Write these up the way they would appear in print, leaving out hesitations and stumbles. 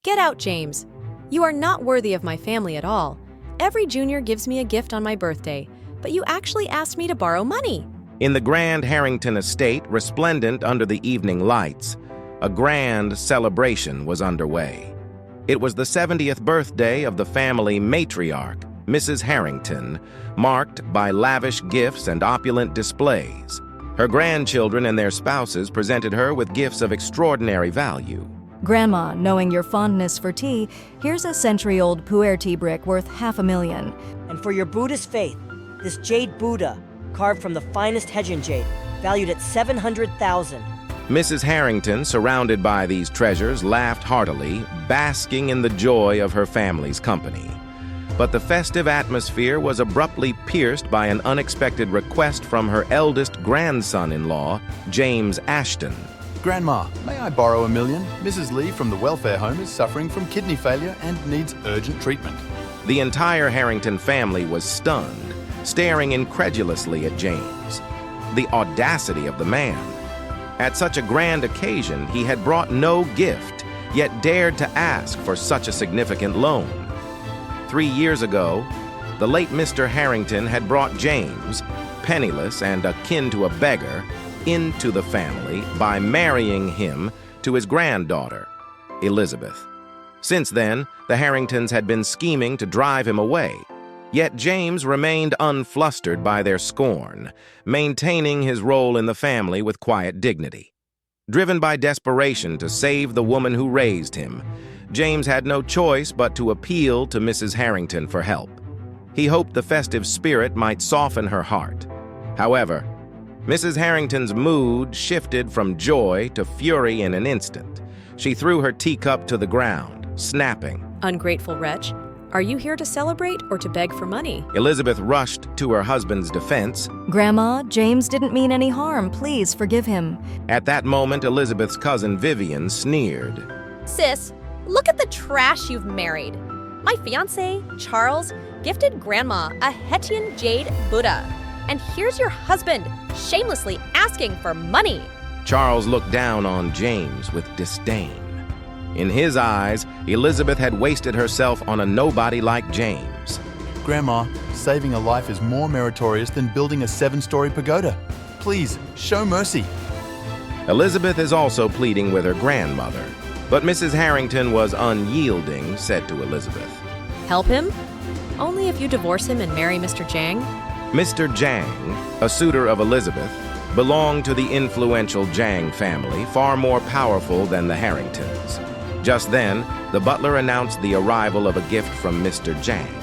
Get out, James. You are not worthy of my family at all. Every junior gives me a gift on my birthday, but you actually asked me to borrow money. In the grand Harrington estate, resplendent under the evening lights, a grand celebration was underway. It was the 70th birthday of the family matriarch, Mrs. Harrington, marked by lavish gifts and opulent displays. Her grandchildren and their spouses presented her with gifts of extraordinary value. Grandma, knowing your fondness for tea, here's a century-old pu'er tea brick worth $500,000. And for your Buddhist faith, this jade Buddha, carved from the finest Heijin jade, valued at $700,000. Mrs. Harrington, surrounded by these treasures, laughed heartily, basking in the joy of her family's company. But the festive atmosphere was abruptly pierced by an unexpected request from her eldest grandson-in-law, James Ashton. Grandma, may I borrow $1 million? Mrs. Lee from the welfare home is suffering from kidney failure and needs urgent treatment. The entire Harrington family was stunned, staring incredulously at James. The audacity of the man. At such a grand occasion, he had brought no gift, yet dared to ask for such a significant loan. 3 years ago, the late Mr. Harrington had brought James, penniless and akin to a beggar, into the family by marrying him to his granddaughter, Elizabeth. Since then, the Harringtons had been scheming to drive him away, yet James remained unflustered by their scorn, maintaining his role in the family with quiet dignity. Driven by desperation to save the woman who raised him, James had no choice but to appeal to Mrs. Harrington for help. He hoped the festive spirit might soften her heart. However, Mrs. Harrington's mood shifted from joy to fury in an instant. She threw her teacup to the ground, snapping. Ungrateful wretch, are you here to celebrate or to beg for money? Elizabeth rushed to her husband's defense. Grandma, James didn't mean any harm. Please forgive him. At that moment, Elizabeth's cousin Vivian sneered. Sis, look at the trash you've married. My fiancé, Charles, gifted Grandma a Hettian jade Buddha. And here's your husband, shamelessly asking for money. Charles looked down on James with disdain. In his eyes, Elizabeth had wasted herself on a nobody like James. Grandma, saving a life is more meritorious than building a 7-story pagoda. Please, show mercy. Elizabeth is also pleading with her grandmother, but Mrs. Harrington was unyielding, said to Elizabeth. Help him? Only if you divorce him and marry Mr. Jang? Mr. Jang, a suitor of Elizabeth, belonged to the influential Jang family, far more powerful than the Harringtons. Just then, the butler announced the arrival of a gift from Mr. Jang.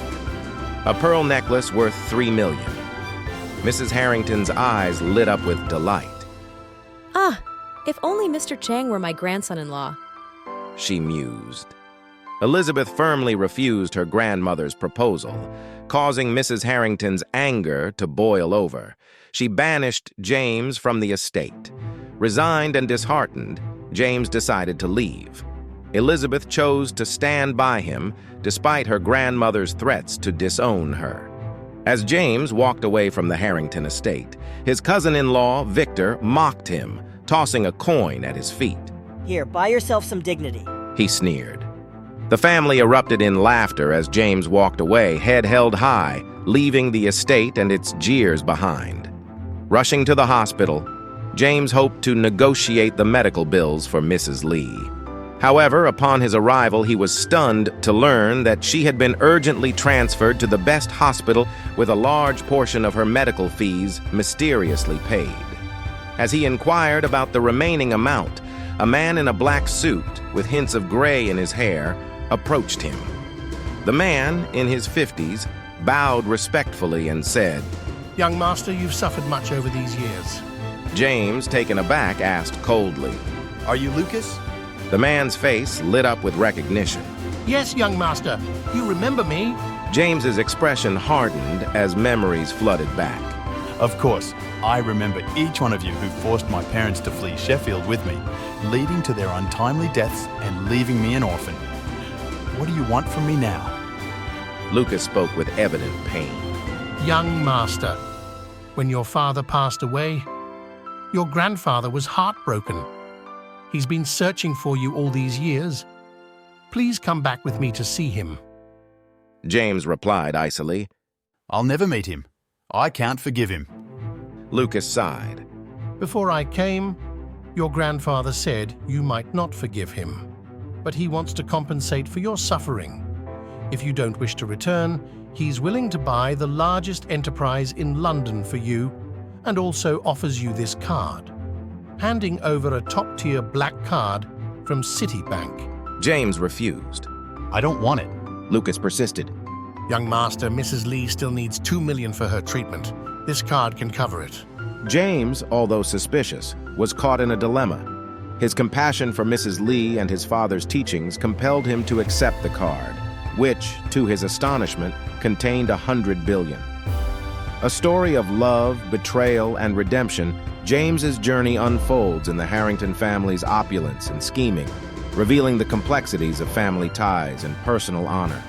A pearl necklace worth $3 million. Mrs. Harrington's eyes lit up with delight. Ah, if only Mr. Jang were my grandson-in-law. She mused. Elizabeth firmly refused her grandmother's proposal, causing Mrs. Harrington's anger to boil over. She banished James from the estate. Resigned and disheartened, James decided to leave. Elizabeth chose to stand by him, despite her grandmother's threats to disown her. As James walked away from the Harrington estate, his cousin-in-law, Victor, mocked him, tossing a coin at his feet. Here, buy yourself some dignity. He sneered. The family erupted in laughter as James walked away, head held high, leaving the estate and its jeers behind. Rushing to the hospital, James hoped to negotiate the medical bills for Mrs. Lee. However, upon his arrival, he was stunned to learn that she had been urgently transferred to the best hospital with a large portion of her medical fees mysteriously paid. As he inquired about the remaining amount, a man in a black suit with hints of gray in his hair approached him. The man, in his 50s, bowed respectfully and said, "Young master, you've suffered much over these years." James, taken aback, asked coldly, Are you Lucas? The man's face lit up with recognition. "Yes, young master, you remember me?" James's expression hardened as memories flooded back. Of course, I remember each one of you who forced my parents to flee Sheffield with me, leading to their untimely deaths and leaving me an orphan. What do you want from me now? Lucas spoke with evident pain. "Young master, when your father passed away, your grandfather was heartbroken. He's been searching for you all these years. Please come back with me to see him. James replied icily. I'll never meet him. I can't forgive him. Lucas sighed. Before I came, your grandfather said you might not forgive him, but he wants to compensate for your suffering. If you don't wish to return, he's willing to buy the largest enterprise in London for you and also offers you this card, handing over a top-tier black card from Citibank. James refused. I don't want it. Lucas persisted. Young master, Mrs. Lee still needs $2 million for her treatment. This card can cover it. James, although suspicious, was caught in a dilemma. His compassion for Mrs. Lee and his father's teachings compelled him to accept the card, which, to his astonishment, contained $100 billion. A story of love, betrayal, and redemption, James's journey unfolds in the Harrington family's opulence and scheming, revealing the complexities of family ties and personal honor.